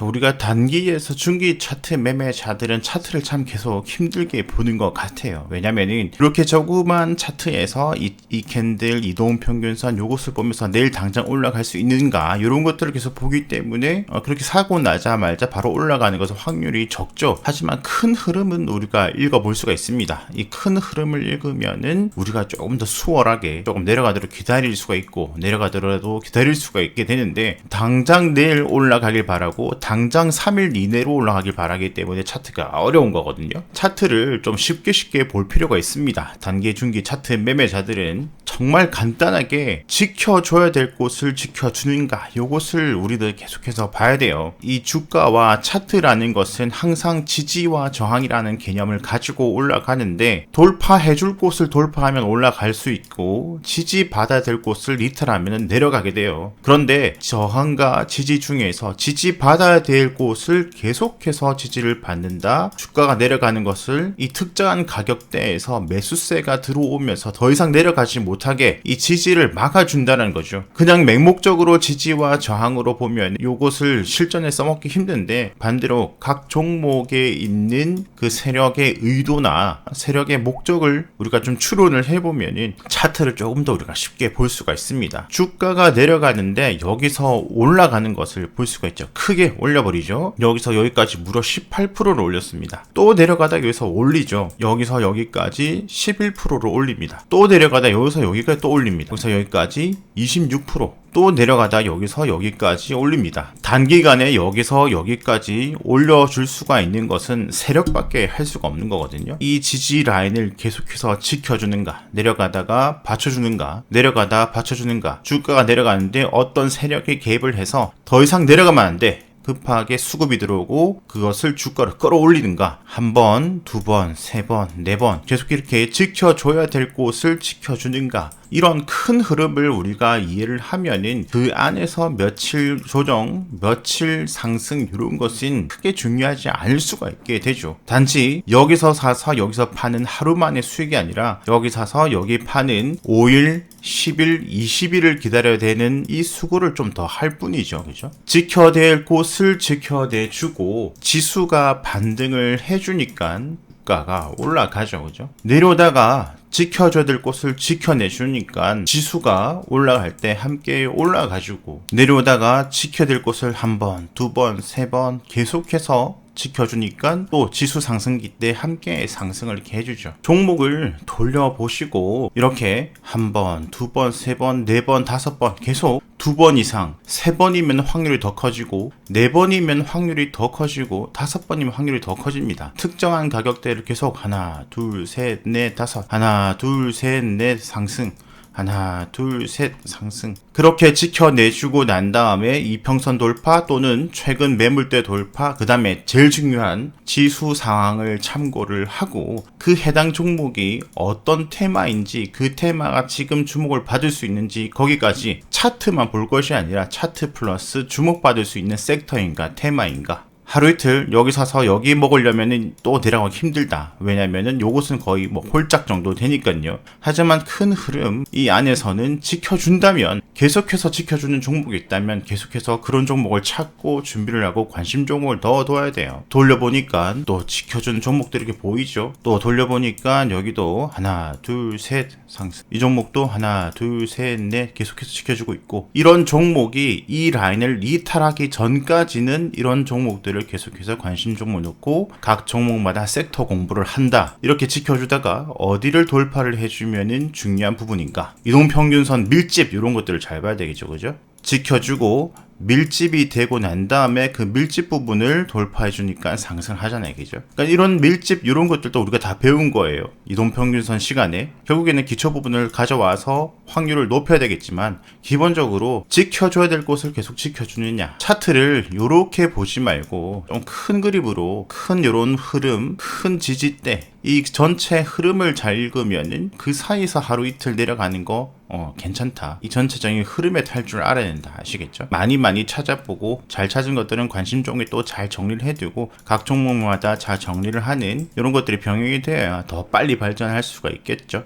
우리가 단기에서 중기 차트 매매자들은 차트를 참 계속 힘들게 보는 것 같아요. 왜냐면은 이렇게 조그만 차트에서 이 캔들, 이동평균선 요것을 보면서 내일 당장 올라갈 수 있는가 이런 것들을 계속 보기 때문에 그렇게 사고 나자마자 바로 올라가는 것은 확률이 적죠. 하지만 큰 흐름은 우리가 읽어볼 수가 있습니다. 이 큰 흐름을 읽으면은 우리가 조금 더 수월하게 조금 내려가도록 기다릴 수가 있고, 내려가더라도 기다릴 수가 있게 되는데, 당장 내일 올라가길 바라고 당장 3일 이내로 올라가길 바라기 때문에 차트가 어려운 거거든요. 차트를 좀 쉽게 볼 필요가 있습니다. 단기, 중기 차트 매매자들은 정말 간단하게 지켜줘야 될 곳을 지켜주는가, 요것을 우리들 계속해서 봐야 돼요. 이 주가와 차트라는 것은 항상 지지와 저항이라는 개념을 가지고 올라가는데, 돌파해줄 곳을 돌파하면 올라갈 수 있고 지지받아야 될 곳을 이탈하면 내려가게 돼요. 그런데 저항과 지지 중에서 지지받아야 될 곳을 계속해서 지지를 받는다, 주가가 내려가는 것을 이 특정한 가격대에서 매수세가 들어오면서 더 이상 내려가지 못하게 이 지지를 막아준다는 거죠. 그냥 맹목적으로 지지와 저항으로 보면 요것을 실전에 써먹기 힘든데, 반대로 각 종목에 있는 그 세력의 의도나 세력의 목적을 우리가 좀 추론을 해보면은 차트를 조금 더 우리가 쉽게 볼 수가 있습니다. 주가가 내려가는데 여기서 올라가는 것을 볼 수가 있죠. 크게 올려버리죠. 여기서 여기까지 무려 18%를 올렸습니다. 또 내려가다 여기서 올리죠. 여기서 여기까지 11%를 올립니다. 또 내려가다 여기서 여기까지 또 올립니다. 여기서 여기까지 26%, 또 내려가다 여기서 여기까지 올립니다. 단기간에 여기서 여기까지 올려줄 수가 있는 것은 세력밖에 할 수가 없는 거거든요. 이 지지 라인을 계속해서 지켜주는가, 내려가다가 받쳐주는가, 내려가다 받쳐주는가, 주가가 내려가는데 어떤 세력이 개입을 해서 더 이상 내려가면 안 돼, 급하게 수급이 들어오고 그것을 주가를 끌어올리는가, 한 번, 두 번, 세 번, 네 번 계속 이렇게 지켜줘야 될 곳을 지켜주는가, 이런 큰 흐름을 우리가 이해를 하면은 그 안에서 며칠 조정, 며칠 상승, 이런 것은 크게 중요하지 않을 수가 있게 되죠. 단지 여기서 사서 여기서 파는 하루 만의 수익이 아니라 여기 사서 여기 파는 5일, 10일, 20일을 기다려야 되는 이 수고를 좀 더 할 뿐이죠. 그죠? 지켜낼 곳을 지켜내주고 지수가 반등을 해주니까 주가가 올라가죠. 그죠? 내려오다가 지켜줘야 될 곳을 지켜내주니까 지수가 올라갈 때 함께 올라가지고, 내려오다가 지켜야 될 곳을 한 번, 두 번, 세 번 계속해서 지켜주니까 또 지수 상승기 때 함께 상승을 이렇게 해주죠. 종목을 돌려보시고 이렇게 한 번, 두 번, 세 번, 네 번, 다섯 번 계속 두 번 이상, 세 번이면 확률이 더 커지고, 네 번이면 확률이 더 커지고, 다섯 번이면 확률이 더 커집니다. 특정한 가격대를 계속 하나, 둘, 셋, 넷, 다섯, 하나, 둘, 셋, 넷 상승, 하나, 둘, 셋 상승, 그렇게 지켜내주고 난 다음에 이평선 돌파 또는 최근 매물대 돌파, 그 다음에 제일 중요한 지수 상황을 참고를 하고 그 해당 종목이 어떤 테마인지, 그 테마가 지금 주목을 받을 수 있는지, 거기까지 차트만 볼 것이 아니라 차트 플러스 주목받을 수 있는 섹터인가 테마인가, 하루 이틀 여기 사서 여기 먹으려면은 또 내려가기 힘들다. 왜냐면은 요것은 거의 뭐 홀짝 정도 되니까요. 하지만 큰 흐름 이 안에서는 지켜준다면, 계속해서 지켜주는 종목이 있다면 계속해서 그런 종목을 찾고 준비를 하고 관심 종목을 더 둬야 돼요. 돌려보니까 또 지켜주는 종목들이 이렇게 보이죠. 또 돌려보니까 여기도 하나, 둘, 셋 상승, 이 종목도 하나, 둘, 셋, 넷 계속해서 지켜주고 있고, 이런 종목이 이 라인을 이탈하기 전까지는 이런 종목들을 계속해서 관심 종목 놓고 각 종목마다 섹터 공부를 한다, 이렇게 지켜주다가 어디를 돌파를 해주면은 중요한 부분인가, 이동평균선 밀집 이런 것들을 잘 봐야 되겠죠. 그죠? 지켜주고 밀집이 되고 난 다음에 그 밀집 부분을 돌파해 주니까 상승하잖아요. 그죠? 그러니까 이런 밀집 이런 것들도 우리가 다 배운 거예요. 이동평균선 시간에 결국에는 기초 부분을 가져와서 확률을 높여야 되겠지만, 기본적으로 지켜줘야 될 곳을 계속 지켜주느냐, 차트를 요렇게 보지 말고 좀 큰 그림으로 큰 요런 흐름, 큰 지지대, 이 전체 흐름을 잘 읽으면은 그 사이에서 하루 이틀 내려가는 거 괜찮다, 이 전체적인 흐름에 탈 줄 알아야 된다. 아시겠죠? 많이 찾아보고 잘 찾은 것들은 관심 종목에 또 잘 정리를 해두고 각 종목마다 잘 정리를 하는 이런 것들이 병행이 되어야 더 빨리 발전할 수가 있겠죠.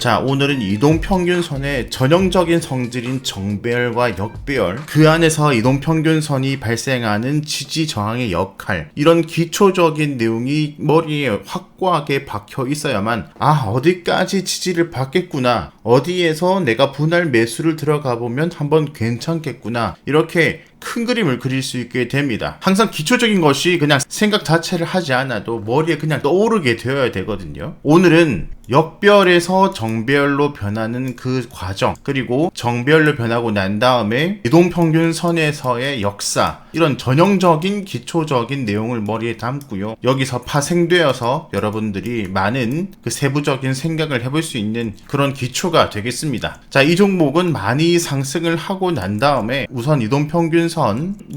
자, 오늘은 이동평균선의 전형적인 성질인 정배열과 역배열, 그 안에서 이동평균선이 발생하는 지지 저항의 역할, 이런 기초적인 내용이 머리에 확고하게 박혀 있어야만 어디까지 지지를 받겠구나, 어디에서 내가 분할 매수를 들어가 보면 한번 괜찮겠구나, 이렇게 큰 그림을 그릴 수 있게 됩니다. 항상 기초적인 것이 그냥 생각 자체를 하지 않아도 머리에 그냥 떠오르게 되어야 되거든요. 오늘은 역배열에서 정배열로 변하는 그 과정, 그리고 정배열로 변하고 난 다음에 이동평균선에서의 역사, 이런 전형적인 기초적인 내용을 머리에 담고요. 여기서 파생되어서 여러분들이 많은 그 세부적인 생각을 해볼 수 있는 그런 기초가 되겠습니다. 자, 이 종목은 많이 상승을 하고 난 다음에 우선 이동평균선,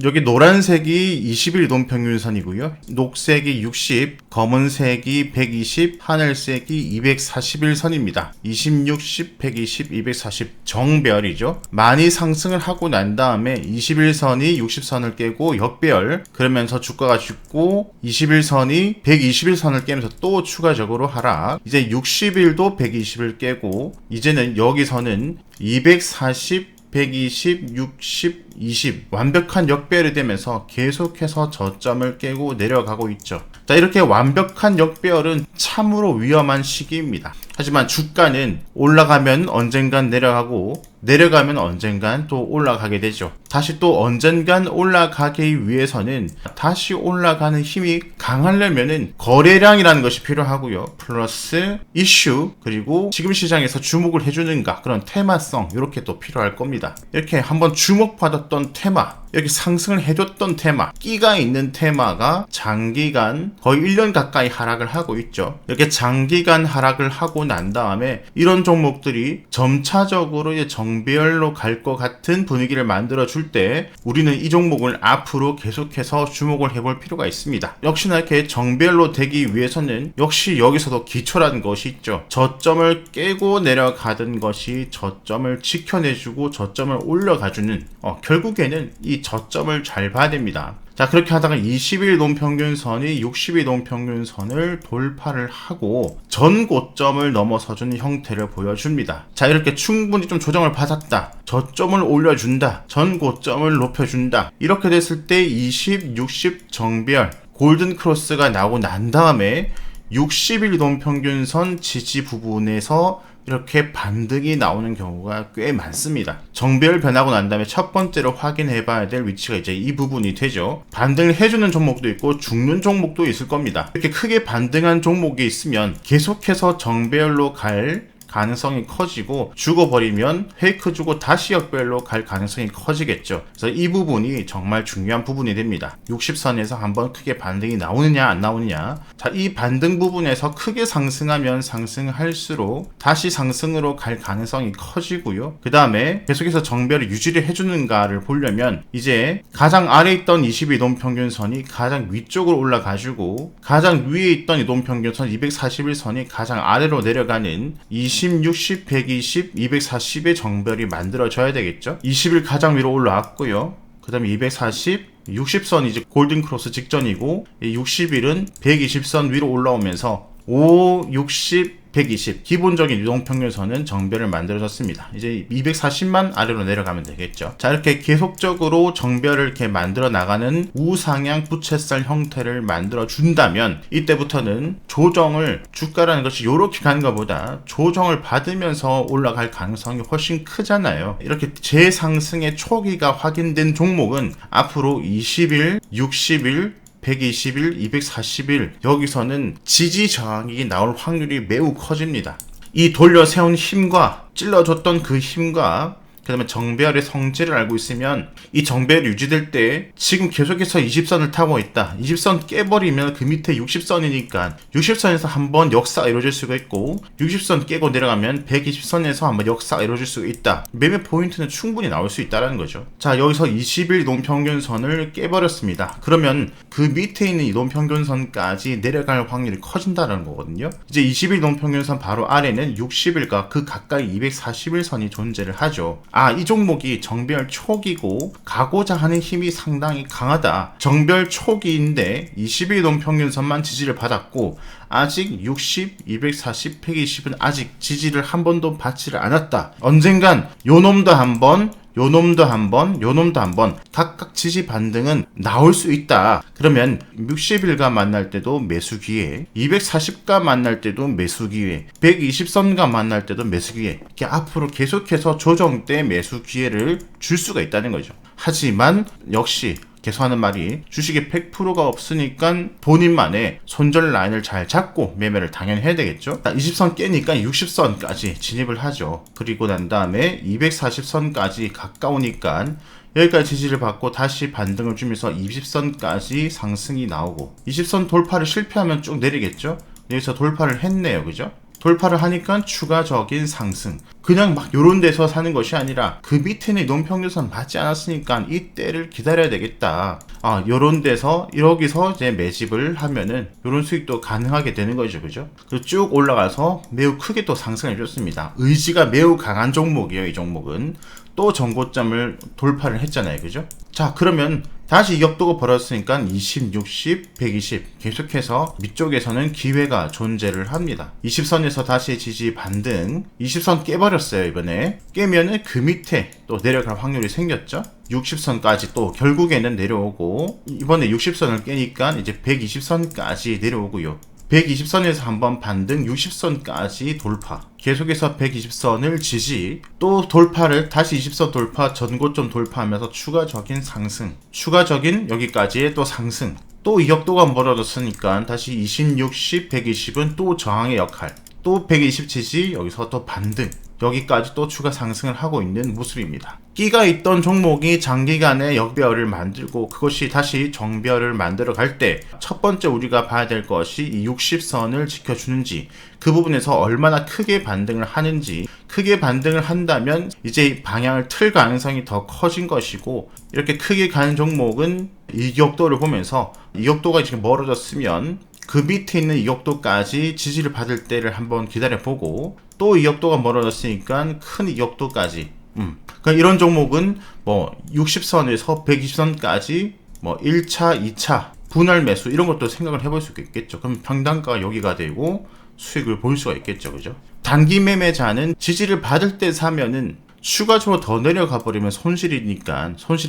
여기 노란색이 20일 이동평균선이고요. 녹색이 60, 검은색이 120, 하늘색이 241선입니다. 20, 60, 120, 240 정배열이죠. 많이 상승을 하고 난 다음에 21선이 60선을 깨고 역배열, 그러면서 주가가 죽고 21선이 121선을 깨면서 또 추가적으로 하락. 이제 60일도 120을 깨고 이제는 여기서는 240, 120, 60, 20 완벽한 역배열이 되면서 계속해서 저점을 깨고 내려가고 있죠. 자, 이렇게 완벽한 역배열은 참으로 위험한 시기입니다. 하지만 주가는 올라가면 언젠간 내려가고 내려가면 언젠간 또 올라가게 되죠. 다시 또 언젠간 올라가기 위해서는 다시 올라가는 힘이 강하려면은 거래량이라는 것이 필요하고요. 플러스 이슈, 그리고 지금 시장에서 주목을 해주는가, 그런 테마성, 이렇게 또 필요할 겁니다. 이렇게 한번 주목받았던 테마, 여기 상승을 해줬던 테마, 끼가 있는 테마가 장기간 거의 1년 가까이 하락을 하고 있죠. 이렇게 장기간 하락을 하고 난 다음에 이런 종목들이 점차적으로 이제 정배열로 갈 것 같은 분위기를 만들어 줄 때 우리는 이 종목을 앞으로 계속해서 주목을 해볼 필요가 있습니다. 역시나 이렇게 정배열로 되기 위해서는 역시 여기서도 기초라는 것이 있죠. 저점을 깨고 내려가던 것이 저점을 지켜내주고 저점을 올려가주는, 결국에는 이 저점을 잘 봐야 됩니다. 자, 그렇게 하다가 20일 이동평균선이 60일 이동평균선을 돌파를 하고 전 고점을 넘어서주는 형태를 보여줍니다. 자, 이렇게 충분히 좀 조정을 받았다, 저점을 올려준다, 전 고점을 높여준다, 이렇게 됐을 때 20, 60 정배열 골든 크로스가 나오고 난 다음에 60일 이동평균선 지지 부분에서 이렇게 반등이 나오는 경우가 꽤 많습니다. 정배열 변하고 난 다음에 첫 번째로 확인해 봐야 될 위치가 이제 이 부분이 되죠. 반등을 해주는 종목도 있고 죽는 종목도 있을 겁니다. 이렇게 크게 반등한 종목이 있으면 계속해서 정배열로 갈 가능성이 커지고, 죽어버리면 페이크 주고 다시 역배열로 갈 가능성이 커지겠죠. 그래서 이 부분이 정말 중요한 부분이 됩니다. 60선에서 한번 크게 반등이 나오느냐 안 나오느냐. 자, 이 반등 부분에서 크게 상승하면 상승할수록 다시 상승으로 갈 가능성이 커지고요. 그 다음에 계속해서 정배열을 유지를 해주는가를 보려면 이제 가장 아래에 있던 22이동평균선이 가장 위쪽으로 올라가지고 가장 위에 있던 이동평균선 241선이 가장 아래로 내려가는 20, 60, 120, 240의 정배열이 만들어져야 되겠죠. 20일 가장 위로 올라왔고요. 그 다음에 240, 60선 이제 골든크로스 직전이고, 60일은 120선 위로 올라오면서 5, 60, 120 기본적인 이동평균선은 정배열을 만들어졌습니다. 이제 240만 아래로 내려가면 되겠죠. 자, 이렇게 계속적으로 정배열을 이렇게 만들어 나가는 우상향 부채살 형태를 만들어 준다면 이때부터는 조정을, 주가라는 것이 이렇게 가는 것보다 조정을 받으면서 올라갈 가능성이 훨씬 크잖아요. 이렇게 재상승의 초기가 확인된 종목은 앞으로 20일, 60일, 120일, 240일 여기서는 지지 저항이 나올 확률이 매우 커집니다. 이 돌려 세운 힘과 찔러줬던 그 힘과 그 다음에 정배열의 성질을 알고 있으면 이 정배열이 유지될 때 지금 계속해서 20선을 타고 있다, 20선 깨버리면 그 밑에 60선이니까 60선에서 한번 역사가 이루어질 수가 있고, 60선 깨고 내려가면 120선에서 한번 역사가 이루어질 수가 있다. 매매 포인트는 충분히 나올 수 있다는 거죠. 자, 여기서 20일 이동평균선을 깨버렸습니다. 그러면 그 밑에 있는 이동평균선까지 내려갈 확률이 커진다는 거거든요. 이제 20일 이동평균선 바로 아래는 60일과 그 가까이 241선이 존재를 하죠. 이 종목이 정별 초기고 가고자 하는 힘이 상당히 강하다. 정별 초기인데 21동 평균선만 지지를 받았고 아직 60, 240, 120은 아직 지지를 한 번도 받지를 않았다. 언젠간 요놈도 한번, 요놈도 한번, 요놈도 한번 각각 지지 반등은 나올 수 있다. 그러면 60일과 만날 때도 매수 기회, 240과 만날 때도 매수 기회, 120선과 만날 때도 매수 기회. 이렇게 앞으로 계속해서 조정 때 매수 기회를 줄 수가 있다는 거죠. 하지만 역시 계속하는 말이 주식에 100%가 없으니까 본인만의 손절 라인을 잘 잡고 매매를 당연히 해야 되겠죠. 20선 깨니까 60선까지 진입을 하죠. 그리고 난 다음에 240선까지 가까우니까 여기까지 지지를 받고 다시 반등을 주면서 20선까지 상승이 나오고 20선 돌파를 실패하면 쭉 내리겠죠. 여기서 돌파를 했네요. 그죠? 돌파를 하니까 추가적인 상승. 그냥 막 요런 데서 사는 것이 아니라 그 밑에는 노평균선 받지 않았으니까 이때를 기다려야 되겠다. 요런 데서 여기서 이제 매집을 하면은 요런 수익도 가능하게 되는 거죠. 그죠? 그리고 쭉 올라가서 매우 크게 또 상승해 줬습니다. 의지가 매우 강한 종목이에요. 이 종목은 또 전고점을 돌파를 했잖아요. 그죠? 자, 그러면 다시 역도가 벌어졌으니까 20, 60, 120 계속해서 위쪽에서는 기회가 존재를 합니다. 20선에서 다시 지지 반등, 20선 깨버렸어요. 이번에 깨면은 그 밑에 또 내려갈 확률이 생겼죠. 60선까지 또 결국에는 내려오고 이번에 60선을 깨니까 이제 120선까지 내려오고요. 120선에서 한번 반등, 60선까지 돌파, 계속해서 120선을 지지, 또 돌파를 다시 20선 돌파, 전고점 돌파하면서 추가적인 상승, 추가적인 여기까지의 또 상승, 또 이격도가 멀어졌으니까 다시 20, 60, 120은 또 저항의 역할, 또 120 지지, 여기서 또 반등, 여기까지 또 추가 상승을 하고 있는 모습입니다. 끼가 있던 종목이 장기간의 역배열을 만들고 그것이 다시 정배열을 만들어 갈 때 첫 번째 우리가 봐야 될 것이 이 60선을 지켜주는지, 그 부분에서 얼마나 크게 반등을 하는지, 크게 반등을 한다면 이제 방향을 틀 가능성이 더 커진 것이고, 이렇게 크게 가는 종목은 이격도를 보면서 이격도가 지금 멀어졌으면 그 밑에 있는 이격도까지 지지를 받을 때를 한번 기다려보고, 또 이격도가 멀어졌으니까 큰 이격도까지 그러니까 이런 종목은 뭐 60선에서 120선까지 뭐 1차, 2차 분할 매수 이런 것도 생각을 해볼 수 있겠죠. 그럼 평단가가 여기가 되고 수익을 볼 수가 있겠죠. 그죠? 단기 매매자는 지지를 받을 때 사면은 추가적으로 더 내려가 버리면 손실이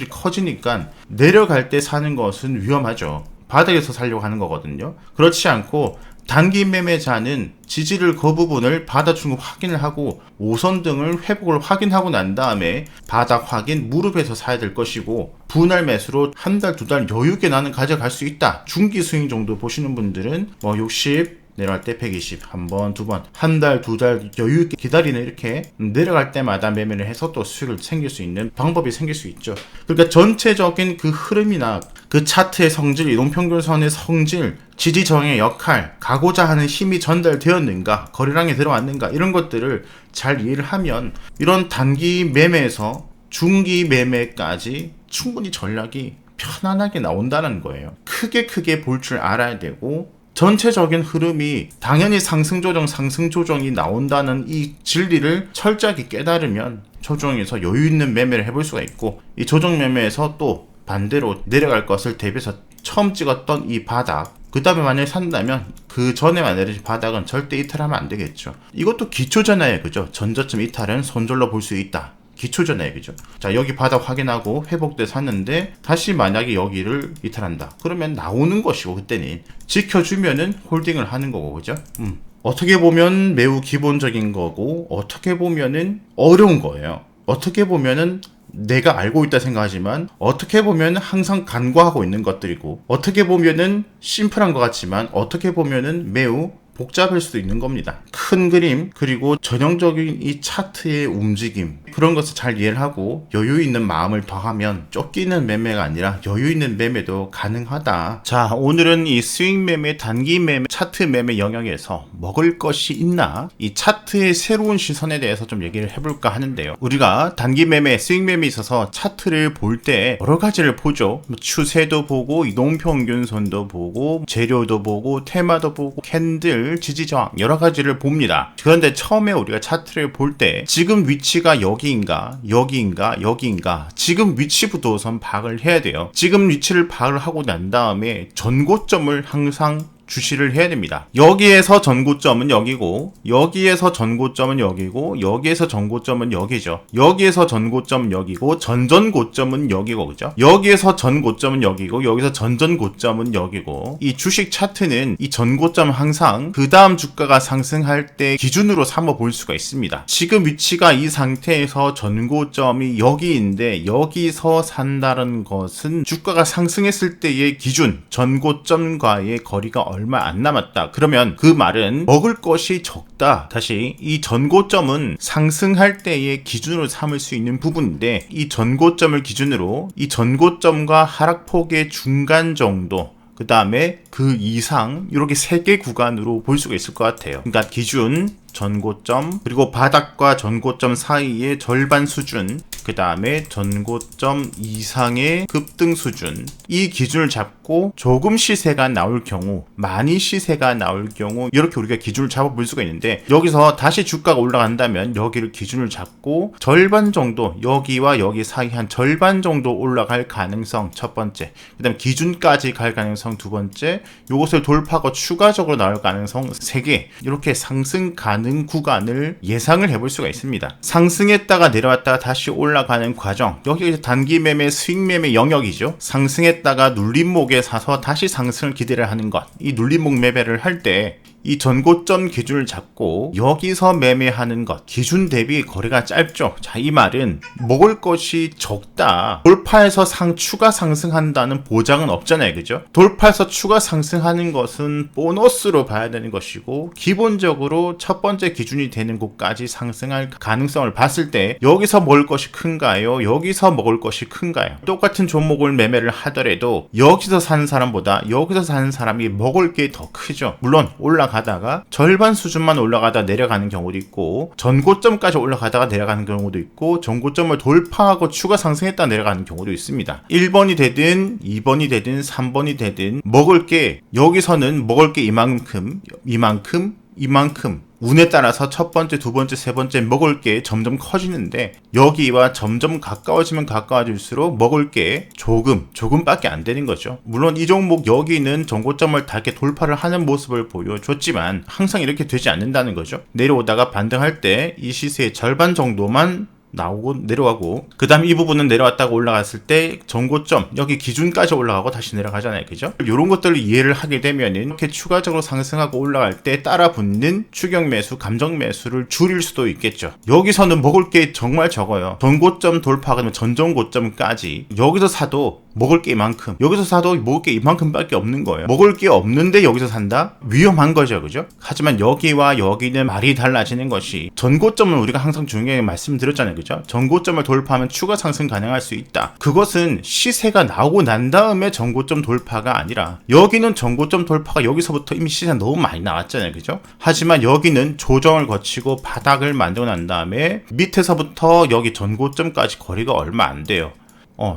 커지니까 내려갈 때 사는 것은 위험하죠. 바닥에서 살려고 하는 거거든요. 그렇지 않고 단기 매매자는 지지를 그 부분을 받아준 거 확인을 하고 5선 등을 회복을 확인하고 난 다음에 바닥 확인, 무릎에서 사야 될 것이고, 분할 매수로 한 달, 두 달 여유 있게 나는 가져갈 수 있다. 중기 스윙 정도 보시는 분들은 뭐 60, 내려갈 때 120, 한 번, 두 번, 한 달, 두 달 여유 있게 기다리는, 이렇게 내려갈 때마다 매매를 해서 또 수익을 챙길 수 있는 방법이 생길 수 있죠. 그러니까 전체적인 그 흐름이나 그 차트의 성질, 이동평균선의 성질, 지지 저항의 역할, 가고자 하는 힘이 전달되었는가, 거래량이 들어왔는가, 이런 것들을 잘 이해를 하면 이런 단기 매매에서 중기 매매까지 충분히 전략이 편안하게 나온다는 거예요. 크게 볼 줄 알아야 되고, 전체적인 흐름이 당연히 상승 조정이 나온다는 이 진리를 철저하게 깨달으면 조정에서 여유 있는 매매를 해볼 수가 있고, 이 조정 매매에서 또 반대로 내려갈 것을 대비해서 처음 찍었던 이 바닥, 그 다음에 만약에 산다면 그 전에만 내려진 바닥은 절대 이탈하면 안 되겠죠. 이것도 기초잖아요. 그죠? 전저점 이탈은 손절로 볼 수 있다. 기초잖아요. 그죠? 자, 여기 바닥 확인하고 회복돼 샀는데 다시 만약에 여기를 이탈한다. 그러면 나오는 것이고, 그때는 지켜주면은 홀딩을 하는 거고. 그죠? 어떻게 보면 매우 기본적인 거고, 어떻게 보면은 어려운 거예요. 어떻게 보면은 내가 알고 있다 생각하지만, 어떻게 보면 항상 간과하고 있는 것들이고, 어떻게 보면은 심플한 것 같지만, 어떻게 보면은 매우 복잡할 수도 있는 겁니다. 큰 그림, 그리고 전형적인 이 차트의 움직임, 그런 것을 잘 이해를 하고 여유 있는 마음을 더하면 쫓기는 매매가 아니라 여유 있는 매매도 가능하다. 자, 오늘은 이 스윙 매매, 단기 매매, 차트 매매 영역에서 먹을 것이 있나, 이 차트의 새로운 시선에 대해서 좀 얘기를 해볼까 하는데요. 우리가 단기 매매, 스윙 매매에 있어서 차트를 볼 때 여러 가지를 보죠. 추세도 보고, 이동평균선도 보고, 재료도 보고, 테마도 보고, 캔들, 저항들, 지지 저항 여러 가지를 봅니다. 그런데 처음에 우리가 차트를 볼 때 지금 위치가 여기인가 지금 위치부터 우선 파악을 해야 돼요. 지금 위치를 파악을 하고 난 다음에 전고점을 항상 주시를 해야 됩니다. 여기에서 전고점은 여기고, 여기에서 전고점은 여기고, 여기에서 전고점은 여기죠. 여기에서 전고점은 여기고, 전전고점은 여기고, 그죠? 여기에서 전고점은 여기고, 여기서 전전고점은 여기고, 이 주식 차트는 이 전고점 항상 그 다음 주가가 상승할 때 기준으로 삼아 볼 수가 있습니다. 지금 위치가 이 상태에서 전고점이 여기인데, 여기서 산다는 것은 주가가 상승했을 때의 기준, 전고점과의 거리가 얼마 안 남았다. 그러면 그 말은 먹을 것이 적다. 다시 이 전고점은 상승할 때의 기준으로 삼을 수 있는 부분인데 이 전고점을 기준으로 이 전고점과 하락폭의 중간 정도 그 다음에 그 이상 이렇게 3개 구간으로 볼 수가 있을 것 같아요. 그러니까 기준, 전고점, 그리고 바닥과 전고점 사이의 절반 수준, 그 다음에 전고점 이상의 급등 수준, 이 기준을 잡고 조금 시세가 나올 경우, 많이 시세가 나올 경우 이렇게 우리가 기준을 잡아볼 수가 있는데 여기서 다시 주가가 올라간다면 여기를 기준을 잡고 절반 정도, 여기와 여기 사이 한 절반 정도 올라갈 가능성 첫 번째, 그 다음에 기준까지 갈 가능성 두 번째, 요것을 돌파하고 추가적으로 나올 가능성 3개, 이렇게 상승 가능 구간을 예상을 해볼 수가 있습니다. 상승했다가 내려왔다가 다시 올라가는 과정, 여기 단기 매매, 수익 매매 영역이죠. 상승했다가 눌림목에 사서 다시 상승을 기대를 하는 것, 이 눌림목 매매를 할 때 이 전고점 기준을 잡고 여기서 매매하는 것, 기준 대비 거리가 짧죠. 자, 이 말은 먹을 것이 적다. 돌파해서 추가 상승한다는 보장은 없잖아요. 그죠? 돌파해서 추가 상승하는 것은 보너스로 봐야 되는 것이고 기본적으로 첫 번째 기준이 되는 곳까지 상승할 가능성을 봤을 때 여기서 먹을 것이 큰가요? 여기서 먹을 것이 큰가요? 똑같은 종목을 매매를 하더라도 여기서 사는 사람보다 여기서 사는 사람이 먹을 게 더 크죠. 물론 올라가다가 절반 수준만 올라가다 내려가는 경우도 있고 전고점까지 올라가다가 내려가는 경우도 있고 전고점을 돌파하고 추가 상승했다 내려가는 경우도 있습니다. 1번이 되든 2번이 되든 3번이 되든 먹을 게 여기서는 먹을 게 이만큼 운에 따라서 첫 번째, 두 번째, 세 번째 먹을 게 점점 커지는데 여기와 점점 가까워지면 가까워질수록 먹을 게 조금밖에 안 되는 거죠. 물론 이 종목 여기는 전고점을 다 이렇게 돌파를 하는 모습을 보여줬지만 항상 이렇게 되지 않는다는 거죠. 내려오다가 반등할 때 이 시세의 절반 정도만 나오고 내려가고 그 다음 이 부분은 내려왔다가 올라갔을 때 전고점 여기 기준까지 올라가고 다시 내려가잖아요. 그죠? 이런 것들을 이해를 하게 되면 이렇게 추가적으로 상승하고 올라갈 때 따라 붙는 추격 매수, 감정 매수를 줄일 수도 있겠죠. 여기서는 먹을 게 정말 적어요. 전고점 돌파하면 전전고점까지 여기서 사도 먹을 게 이만큼, 여기서 사도 먹을 게 이만큼밖에 없는 거예요. 먹을 게 없는데 여기서 산다? 위험한 거죠. 그죠? 하지만 여기와 여기는 말이 달라지는 것이 전고점은 우리가 항상 중요하게 말씀드렸잖아요. 그죠? 전고점을 돌파하면 추가 상승 가능할 수 있다. 그것은 시세가 나오고 난 다음에 전고점 돌파가 아니라 여기는 전고점 돌파가 여기서부터 이미 시세가 너무 많이 나왔잖아요. 그죠? 하지만 여기는 조정을 거치고 바닥을 만들어 난 다음에 밑에서부터 여기 전고점까지 거리가 얼마 안 돼요.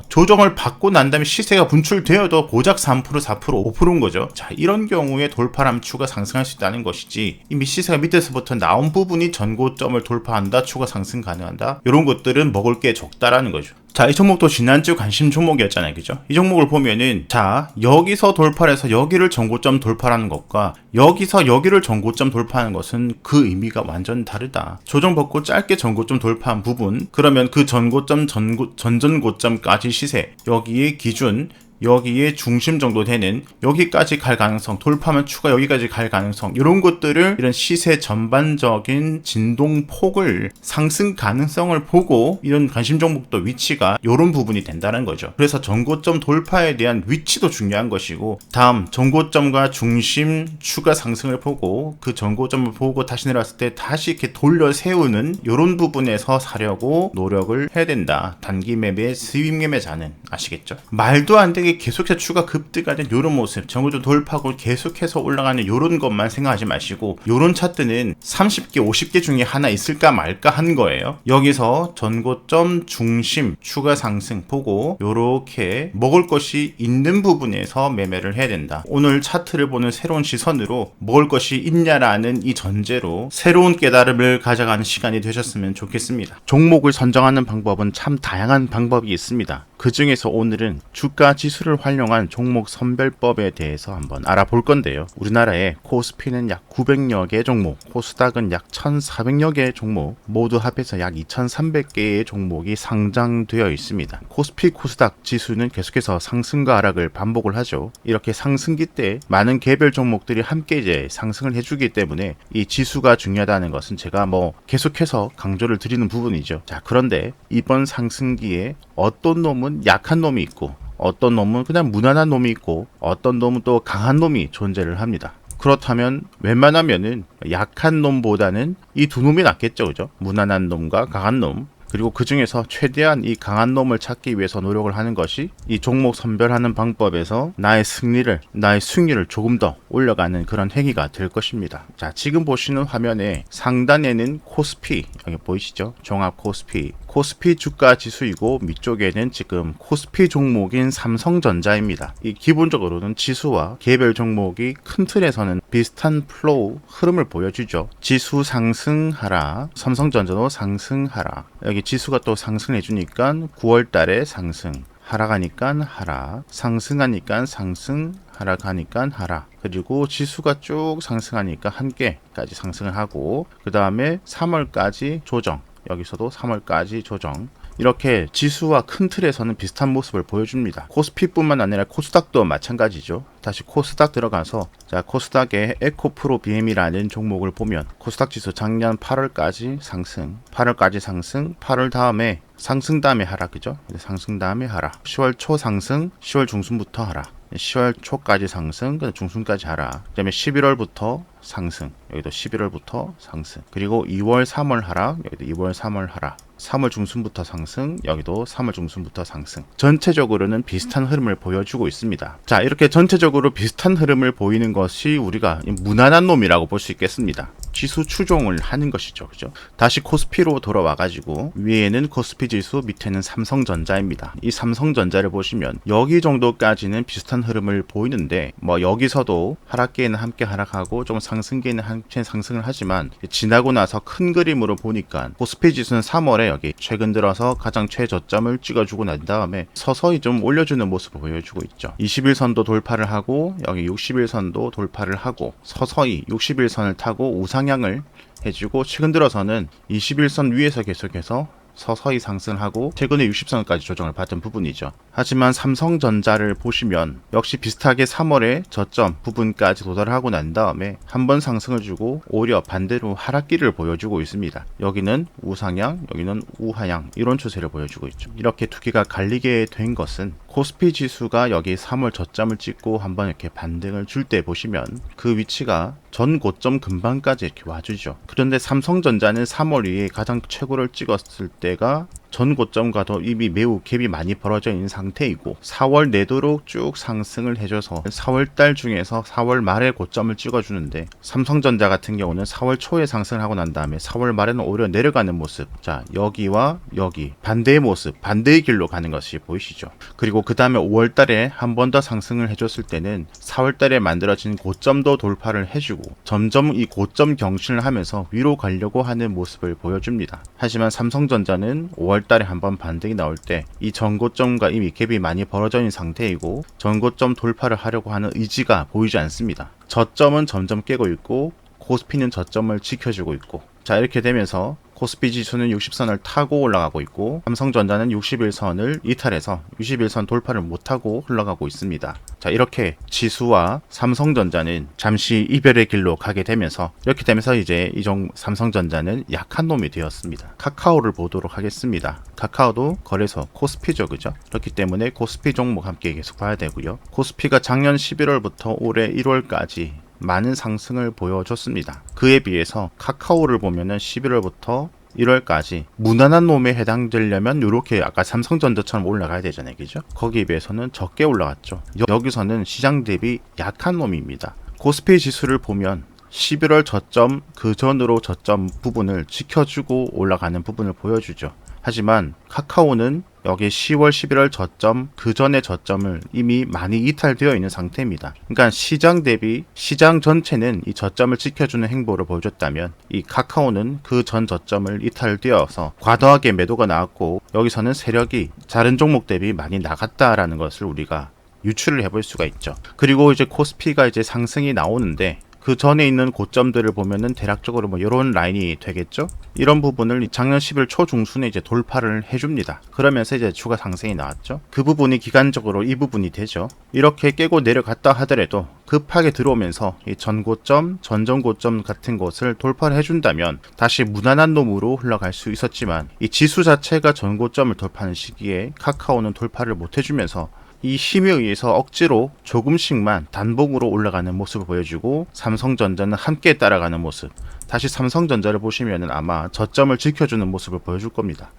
조정을 받고 난 다음에 시세가 분출되어도 고작 3%, 4%, 5%인 거죠. 자, 이런 경우에 돌파하면 추가 상승할 수 있다는 것이지 이미 시세가 밑에서부터 나온 부분이 전고점을 돌파한다, 추가 상승 가능한다. 이런 것들은 먹을 게 적다라는 거죠. 자, 이 종목도 지난주 관심 종목이었잖아요. 그죠? 이 종목을 보면은 자, 여기서 돌파를 해서 여기를 전고점 돌파하는 것과 여기서 여기를 전고점 돌파하는 것은 그 의미가 완전 다르다. 조정 받고 짧게 전고점 돌파한 부분, 그러면 그 전고점, 전전고점까지 시세, 여기에 기준, 여기에 중심 정도 되는 여기까지 갈 가능성, 돌파하면 추가 여기까지 갈 가능성, 이런 것들을 이런 시세 전반적인 진동폭을 상승 가능성을 보고 이런 관심 종목도 위치가 이런 부분이 된다는 거죠. 그래서 전고점 돌파에 대한 위치도 중요한 것이고 다음 전고점과 중심 추가 상승을 보고 그 전고점을 보고 다시 내려왔을 때 다시 이렇게 돌려 세우는 이런 부분에서 사려고 노력을 해야 된다. 단기 매매, 수익 매매자는 아시겠죠? 말도 안 되게 가격이 계속해서 추가 급등하는 이런 모습, 전고점 돌파고 계속해서 올라가는 이런 것만 생각하지 마시고, 이런 차트는 30개 50개 중에 하나 있을까 말까 한 거예요. 여기서 전고점 중심 추가 상승 보고 요렇게 먹을 것이 있는 부분에서 매매를 해야 된다. 오늘 차트를 보는 새로운 시선으로 먹을 것이 있냐라는 이 전제로 새로운 깨달음을 가져가는 시간이 되셨으면 좋겠습니다. 종목을 선정하는 방법은 참 다양한 방법이 있습니다. 그 중에서 오늘은 주가 지수를 활용한 종목 선별법에 대해서 한번 알아볼 건데요. 우리나라에 코스피는 약 900여 개 종목, 코스닥은 약 1400여 개 종목, 모두 합해서 약 2300개의 종목이 상장되어 있습니다. 코스피, 코스닥 지수는 계속해서 상승과 하락을 반복을 하죠. 이렇게 상승기 때 많은 개별 종목들이 함께 이제 상승을 해주기 때문에 이 지수가 중요하다는 것은 제가 계속해서 강조를 드리는 부분이죠. 자, 그런데 이번 상승기에 어떤 놈은 약한 놈이 있고, 어떤 놈은 그냥 무난한 놈이 있고, 어떤 놈은 또 강한 놈이 존재를 합니다. 그렇다면 웬만하면은 약한 놈보다는 이 두 놈이 낫겠죠, 그죠? 무난한 놈과 강한 놈. 그리고 그 중에서 최대한 이 강한 놈을 찾기 위해서 노력을 하는 것이 이 종목 선별하는 방법에서 나의 승리를 조금 더 올려가는 그런 행위가 될 것입니다. 자, 지금 보시는 화면에 상단에는 코스피, 여기 보이시죠? 종합 코스피 주가 지수이고, 밑쪽에는 지금 코스피 종목인 삼성전자입니다. 이 기본적으로는 지수와 개별 종목이 큰 틀에서는 비슷한 플로우, 흐름을 보여주죠. 지수 상승하라, 삼성전자도 상승하라. 여기 지수가 또 상승해주니까 9월 달에 상승, 하락하니까 하락, 상승하니까 상승, 하락하니까 하락. 그리고 지수가 쭉 상승하니까 한 개까지 상승을 하고, 그 다음에 3월까지 조정, 여기서도 3월까지 조정. 이렇게 지수와 큰 틀에서는 비슷한 모습을 보여줍니다. 코스피뿐만 아니라 코스닥도 마찬가지죠. 다시 코스닥 들어가서, 자, 코스닥의 에코프로 BM이라는 종목을 보면 코스닥 지수 작년 8월까지 상승, 8월까지 상승, 8월 다음에 상승 다음에 하락, 그죠? 상승 다음에 하락. 10월 초 상승, 10월 중순부터 하락. 10월 초까지 상승, 중순까지 하락. 그 다음에 11월부터 상승, 여기도 11월부터 상승. 그리고 2월, 3월 하락, 여기도 2월, 3월 하락. 3월 중순부터 상승, 여기도 3월 중순부터 상승. 전체적으로는 비슷한 흐름을 보여주고 있습니다. 자, 이렇게 전체적으로 비슷한 흐름을 보이는 것이 우리가 무난한 놈이라고 볼 수 있겠습니다. 지수 추종을 하는 것이죠. 그죠? 다시 코스피로 돌아와 가지고 위에는 코스피 지수, 밑에는 삼성전자입니다. 이 삼성전자를 보시면 여기 정도까지는 비슷한 흐름을 보이는데, 여기서도 하락기에는 함께 하락하고 좀 상승기에는 함께 상승을 하지만, 지나고 나서 큰 그림으로 보니까 코스피 지수는 3월에 여기 최근 들어서 가장 최저점을 찍어주고 난 다음에 서서히 좀 올려주는 모습을 보여주고 있죠. 21선도 돌파를 하고, 여기 61선도 돌파를 하고, 서서히 61선을 타고 우상향을 해주고, 최근 들어서는 21선 위에서 계속해서 서서히 상승하고 최근에 60선까지 조정을 받은 부분이죠. 하지만 삼성전자를 보시면 역시 비슷하게 3월에 저점 부분까지 도달하고 난 다음에 한번 상승을 주고 오히려 반대로 하락기를 보여주고 있습니다. 여기는 우상향, 여기는 우하향, 이런 추세를 보여주고 있죠. 이렇게 두 개가 갈리게 된 것은 코스피 지수가 여기 3월 저점을 찍고 한번 이렇게 반등을 줄 때 보시면 그 위치가 전 고점 근방까지 이렇게 와주죠. 그런데 삼성전자는 3월 위에 가장 최고를 찍었을 때가 전 고점과도 이미 매우 갭이 많이 벌어져 있는 상태이고, 4월 내도록 쭉 상승을 해줘서 4월달 중에서 4월 말에 고점을 찍어주는데, 삼성전자 같은 경우는 4월 초에 상승을 하고 난 다음에 4월 말에는 오히려 내려가는 모습, 자, 여기와 여기 반대의 모습, 반대의 길로 가는 것이 보이시죠. 그리고 그 다음에 5월달에 한 번 더 상승을 해줬을 때는 4월달에 만들어진 고점도 돌파를 해주고 점점 이 고점 경신을 하면서 위로 가려고 하는 모습을 보여줍니다. 하지만 삼성전자는 5월 달에 한번 반등이 나올 때 이 전고점과 이미 갭이 많이 벌어져 있는 상태이고, 전고점 돌파를 하려고 하는 의지가 보이지 않습니다. 저점은 점점 깨고 있고, 코스피는 저점을 지켜주고 있고, 자, 이렇게 되면서 코스피 지수는 60선을 타고 올라가고 있고, 삼성전자는 61선을 이탈해서 61선 돌파를 못하고 흘러가고 있습니다. 자, 이렇게 지수와 삼성전자는 잠시 이별의 길로 가게 되면서, 이렇게 되면서 이제 삼성전자는 약한 놈이 되었습니다. 카카오를 보도록 하겠습니다. 카카오도 거래소 코스피죠, 그죠? 그렇기 때문에 코스피 종목 함께 계속 봐야 되고요. 코스피가 작년 11월부터 올해 1월까지 많은 상승을 보여줬습니다. 그에 비해서 카카오를 보면은 11월부터 1월까지 무난한 놈에 해당되려면 이렇게 아까 삼성전자처럼 올라가야 되잖아요. 그죠? 거기에 비해서는 적게 올라갔죠. 여기서는 시장 대비 약한 놈입니다. 코스피 지수를 보면 11월 저점 그 전으로 저점 부분을 지켜주고 올라가는 부분을 보여주죠. 하지만 카카오는 여기 10월 11월 저점 그 전의 저점을 이미 많이 이탈되어 있는 상태입니다. 그러니까 시장 대비 시장 전체는 이 저점을 지켜주는 행보를 보여줬다면 이 카카오는 그 전 저점을 이탈되어서 과도하게 매도가 나왔고 여기서는 세력이 다른 종목 대비 많이 나갔다라는 것을 우리가 유추를 해볼 수가 있죠. 그리고 이제 코스피가 이제 상승이 나오는데 그 전에 있는 고점들을 보면은 대략적으로 뭐 이런 라인이 되겠죠. 이런 부분을 작년 10일 초중순에 이제 돌파를 해줍니다. 그러면서 이제 추가 상승이 나왔죠. 그 부분이 기간적으로 이 부분이 되죠. 이렇게 깨고 내려갔다 하더라도 급하게 들어오면서 이 전고점, 전전고점 같은 것을 돌파를 해준다면 다시 무난한 놈으로 흘러갈 수 있었지만 이 지수 자체가 전고점을 돌파하는 시기에 카카오는 돌파를 못 해주면서 이 힘에 의해서 억지로 조금씩만 단봉으로 올라가는 모습을 보여주고 삼성전자는 함께 따라가는 모습. 다시 삼성전자를 보시면 아마 저점을 지켜주는 모습을 보여줄 겁니다.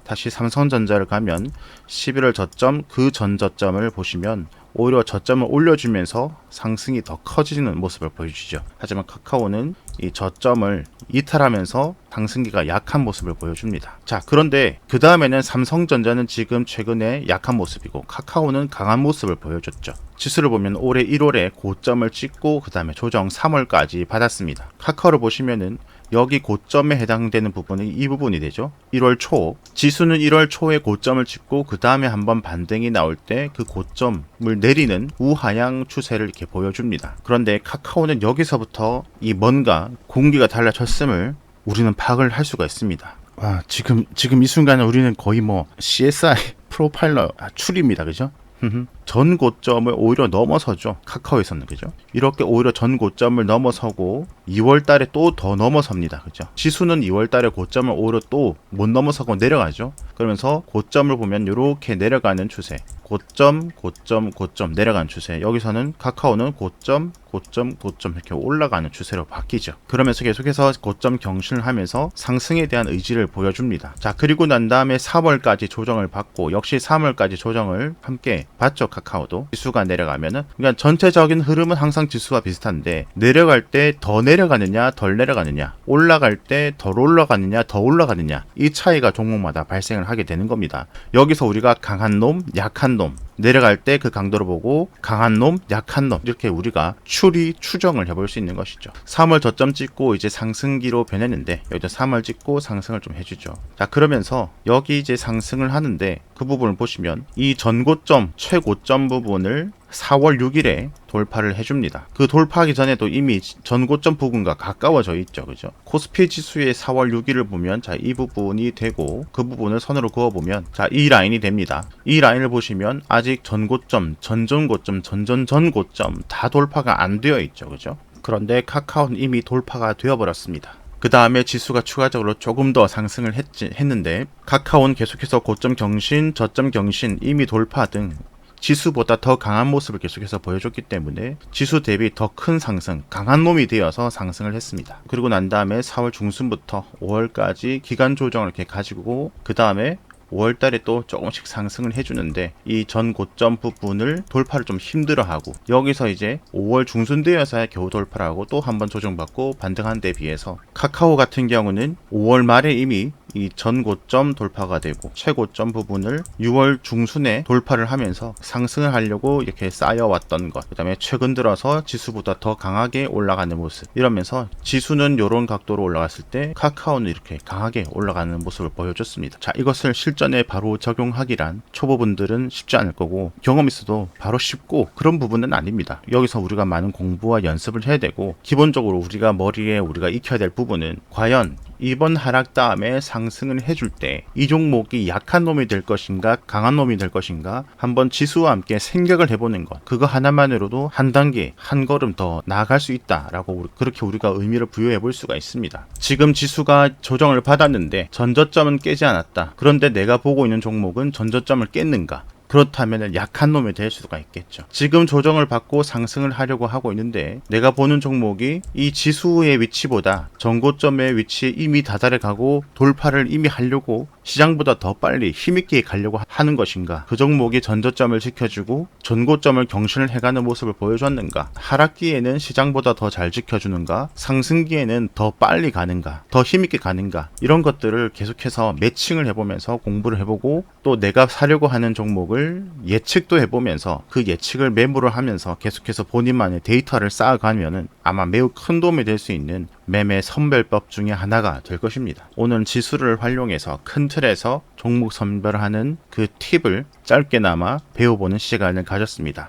다시 삼성전자를 가면 11월 저점 그 전 저점을 보시면 오히려 저점을 올려주면서 상승이 더 커지는 모습을 보여주죠. 하지만 카카오는 이 저점을 이탈하면서 상승기가 약한 모습을 보여줍니다. 자, 그런데 그 다음에는 삼성전자는 지금 최근에 약한 모습이고 카카오는 강한 모습을 보여줬죠. 지수를 보면 올해 1월에 고점을 찍고 그 다음에 조정 3월까지 받았습니다. 카카오를 보시면은 여기 고점에 해당되는 부분이 이 부분이 되죠. 1월 초 지수는 1월 초에 고점을 찍고 그 다음에 한번 반등이 나올 때 그 고점을 내리는 우하향 추세를 이렇게 보여줍니다. 그런데 카카오는 여기서부터 이 뭔가 공기가 달라졌음을 우리는 파악을 할 수가 있습니다. 와, 지금 이 순간에 우리는 거의 뭐 CSI 프로파일러 출입니다. 그죠? 전 고점을 오히려 넘어서죠. 카카오에서는. 그죠? 이렇게 오히려 전 고점을 넘어서고 2월 달에 또 더 넘어섭니다. 그죠? 지수는 2월 달에 고점을 오히려 또 못 넘어서고 내려가죠. 그러면서 고점을 보면 이렇게 내려가는 추세. 고점 내려가는 추세. 여기서는 카카오는 고점 이렇게 올라가는 추세로 바뀌죠. 그러면서 계속해서 고점 경신을 하면서 상승에 대한 의지를 보여줍니다. 자, 그리고 난 다음에 3월까지 조정을 받고 역시 3월까지 조정을 함께 받죠. 카카오도. 지수가 내려가면은 그러니까 전체적인 흐름은 항상 지수와 비슷한데 내려갈 때 더 내려가느냐 덜 내려가느냐, 올라갈 때 덜 올라가느냐 더 올라가느냐, 이 차이가 종목마다 발생을 하게 되는 겁니다. 여기서 우리가 강한 놈, 약한 놈, 내려갈 때 그 강도를 보고 강한 놈, 약한 놈 이렇게 우리가 추정을 해볼 수 있는 것이죠. 3월 저점 찍고 이제 상승기로 변했는데 여기도 3월 찍고 상승을 좀 해주죠. 자, 그러면서 여기 이제 상승을 하는데 그 부분을 보시면 이 전고점, 최고점 부분을 4월 6일에 돌파를 해줍니다. 그 돌파하기 전에도 이미 전고점 부분과 가까워져 있죠. 그죠? 코스피 지수의 4월 6일을 보면 자, 이 부분이 되고 그 부분을 선으로 그어보면 자, 이 라인이 됩니다. 이 라인을 보시면 아직 전고점, 전전고점, 전전전고점 다 돌파가 안 되어 있죠. 그죠? 그런데 카카오는 이미 돌파가 되어버렸습니다. 그 다음에 지수가 추가적으로 조금 더 상승을 했는데 카카오는 계속해서 고점 경신, 저점 경신, 이미 돌파 등 지수보다 더 강한 모습을 계속해서 보여줬기 때문에 지수 대비 더 큰 상승, 강한 놈이 되어서 상승을 했습니다. 그리고 난 다음에 4월 중순부터 5월까지 기간 조정을 이렇게 가지고 그 다음에 5월 달에 또 조금씩 상승을 해주는데 이 전 고점 부분을 돌파를 좀 힘들어하고 여기서 이제 5월 중순 되어서야 겨우 돌파를 하고 또 한번 조정받고 반등한 데 비해서 카카오 같은 경우는 5월 말에 이미 이 전 고점 돌파가 되고 최고점 부분을 6월 중순에 돌파를 하면서 상승을 하려고 이렇게 쌓여왔던 것, 그 다음에 최근 들어서 지수보다 더 강하게 올라가는 모습, 이러면서 지수는 이런 각도로 올라갔을 때 카카오는 이렇게 강하게 올라가는 모습을 보여줬습니다. 자, 이것을 실전에 바로 적용하기란 초보분들은 쉽지 않을 거고 경험 있어도 바로 쉽고 그런 부분은 아닙니다. 여기서 우리가 많은 공부와 연습을 해야 되고 기본적으로 우리가 머리에 우리가 익혀야 될 부분은 과연 이번 하락 다음에 상승을 해줄 때 이 종목이 약한 놈이 될 것인가 강한 놈이 될 것인가 한번 지수와 함께 생각을 해보는 것, 그거 하나만으로도 한 단계 한 걸음 더 나아갈 수 있다라고 그렇게 우리가 의미를 부여해 볼 수가 있습니다. 지금 지수가 조정을 받았는데 전저점은 깨지 않았다. 그런데 내가 보고 있는 종목은 전저점을 깼는가? 그렇다면 약한 놈이 될 수가 있겠죠. 지금 조정을 받고 상승을 하려고 하고 있는데 내가 보는 종목이 이 지수의 위치보다 전고점의 위치에 이미 다다래 가고 돌파를 이미 하려고 시장보다 더 빨리 힘있게 가려고 하는 것인가, 그 종목이 전저점을 지켜주고 전고점을 경신을 해가는 모습을 보여줬는가, 하락기에는 시장보다 더 잘 지켜주는가, 상승기에는 더 빨리 가는가, 더 힘있게 가는가, 이런 것들을 계속해서 매칭을 해보면서 공부를 해보고, 또 내가 사려고 하는 종목을 예측도 해보면서 그 예측을 메모를 하면서 계속해서 본인만의 데이터를 쌓아가면은 아마 매우 큰 도움이 될 수 있는 매매 선별법 중에 하나가 될 것입니다. 오늘 지수를 활용해서 큰 틀에서 종목 선별하는 그 팁을 짧게나마 배워보는 시간을 가졌습니다.